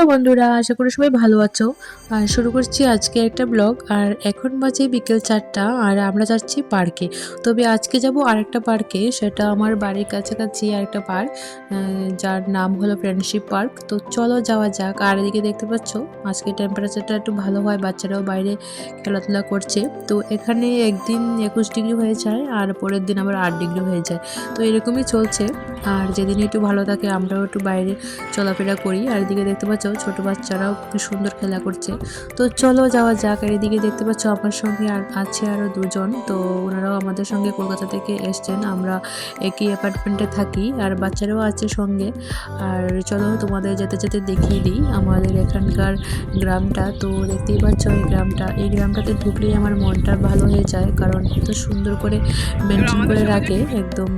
Hello বন্ধুরা, আশা করি সবাই ভালো আছো। আর শুরু করছি আজকে একটা ব্লগ। আর এখন বাজে বিকেল 4টা আর আমরা যাচ্ছি পার্কে। তবে আজকে যাব আরেকটা পার্কে, সেটা আমার বাড়ির কাছাকাছি আরেকটা পার্ক, যার নাম হলো ফ্রেন্ডশিপ পার্ক। তো চলো যাওয়া যাক। আর এদিকে দেখতে পাচ্ছ আজকে টেম্পারেচারটা একটু ভালো হয়, বাচ্চারাও বাইরে খেলাধুলা করছে। তো এখানে একদিন 21 ডিগ্রি হয়ে যায় আর পরের দিন আবার 8 ডিগ্রি হয়ে যায়। তো এরকমই চলছে। আর যেদিন একটু ভালো থাকে আমরাও একটু বাইরে চলাফেরা করি। আর এদিকে দেখতে পাচ্ছ ছোট বাচ্চারাও খুব সুন্দর খেলা করছে। তো চলো যাওয়া যাক। আর এদিকে দেখতে পাচ্ছ আমার সঙ্গে আর আছে আরও দুজন। তো ওনারাও আমাদের সঙ্গে কলকাতা থেকে এসছেন, আমরা একই অ্যাপার্টমেন্টে থাকি আর বাচ্চারাও আছে সঙ্গে। আর চলো তোমাদের যেতে যেতে দেখিয়ে দিই আমাদের এখানকার গ্রামটা। তো দেখতেই পাচ্ছ এই গ্রামটাতে ঢুকলেই আমার মনটা ভালো হয়ে যায়, কারণ এত সুন্দর করে মেনটেন করে রাখে, একদম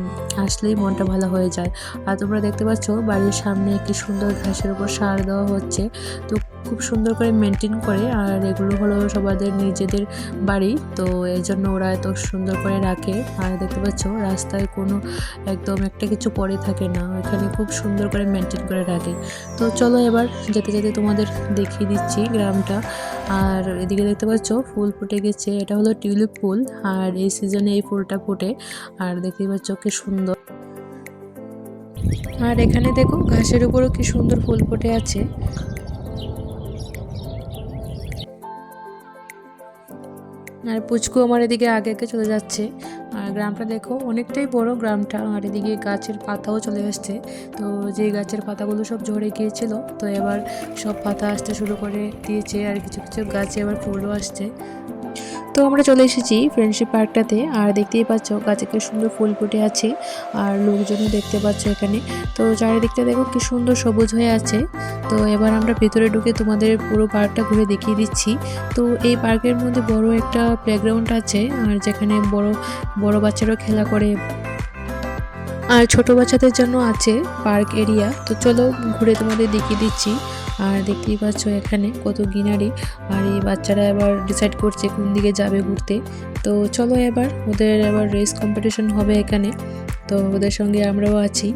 আসলেই মনটা ভালো হয়ে যায়। আর তোমরা দেখতে পাচ্ছ বাড়ির সামনে কি সুন্দর ঘাসের উপর সার দেওয়া হচ্ছে। তো খুব সুন্দর করে মেনটেন করে। আর এগুলো হলো সবাদের নিজেদের বাড়ি, তো এই জন্য ওরা এত সুন্দর করে রাখে। আর দেখতে পাচ্ছ রাস্তায় কোনো একদম একটা কিছু পড়ে থাকে না, এখানে খুব সুন্দর করে মেনটেন করে রাখে। তো চলো এবার যেতে যেতে তোমাদের দেখিয়ে দিচ্ছি গ্রামটা। আর এদিকে দেখতে পাচ্ছ ফুল ফুটে গেছে, এটা হলো টিউলিপ ফুল। আর এই সিজনে এই ফুলটা ফোটে। আর দেখতেই পাচ্ছ কি সুন্দর। আর এখানে দেখো ঘাসের উপরও কি সুন্দর ফুল ফুটে আছে। আর পুচকু আমার এদিকে আগে আগে চলে যাচ্ছে। আর গ্রামটা দেখো অনেকটাই বড় গ্রামটা। আর এদিকে গাছের পাতাও চলে আসছে। তো যে গাছের পাতাগুলো সব ঝরে গিয়েছিল, তো এবার সব পাতা আসতে শুরু করে দিয়েছে। আর কিছু কিছু গাছে এবার ফুলও আসছে। তো আমরা চলে এসেছি ফ্রেন্ডশিপ পার্কটাতে। আর দেখতেই পাচ্ছ গাছে কি সুন্দর ফুল ফুটে আছে। আর লোকজনও দেখতে পাচ্ছ এখানে। তো চারিদিকটা দেখো কি সুন্দর সবুজ হয়ে আছে। তো এবার আমরা ভেতরে ঢুকে তোমাদের পুরো পার্কটা ঘুরে দেখিয়ে দিচ্ছি। তো এই পার্কের মধ্যে বড় একটা প্লেগ্রাউন্ড আছে, আর যেখানে বড় বড় বাচ্চারাও খেলা করে। আর ছোট বাচ্চাদের জন্য আছে পার্ক এরিয়া। তো চলো ঘুরে তোমাদের দেখিয়ে দিচ্ছি। আর দেখতেই পাচ্ছ এখানে কত গ্রিনারি। আর এই বাচ্চারা এবার ডিসাইড করছে কোন দিকে যাবে ঘুরতে। তো চলো এবার ওদের এবার রেস কম্পিটিশন হবে এখানে। তো ওদের সঙ্গে আমরাও আছি।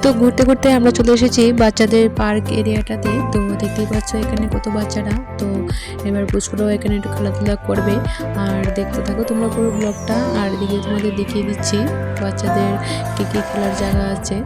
তো ঘুরতে ঘুরতে আমরা চলে এসেছি বাচ্চাদের পার্ক এরিয়াটাতে। তো দেখতেই পাচ্ছ এখানে কত বাচ্চারা। তো এবার পুচকুরাও এখানে একটু খেলাধুলা করবে। আর দেখতে থাকো তোমরা পুরো ব্লগটা। আর এদিকে তোমাদের দেখিয়ে দিচ্ছি বাচ্চাদের কী কী খেলার জায়গা আছে।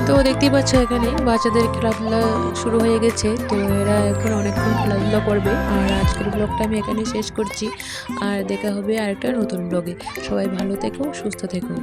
তো দেখতেই পাচ্ছ এখানে বাচ্চাদের খেলাধুলা শুরু হয়ে গেছে, তো এরা এখন অনেকক্ষণ খেলাধুলা করবে। আর আজকের ব্লগটা আমি এখানে শেষ করছি, আর দেখা হবে আরেকটা নতুন ব্লগে। সবাই ভালো থেকো, সুস্থ থেকো।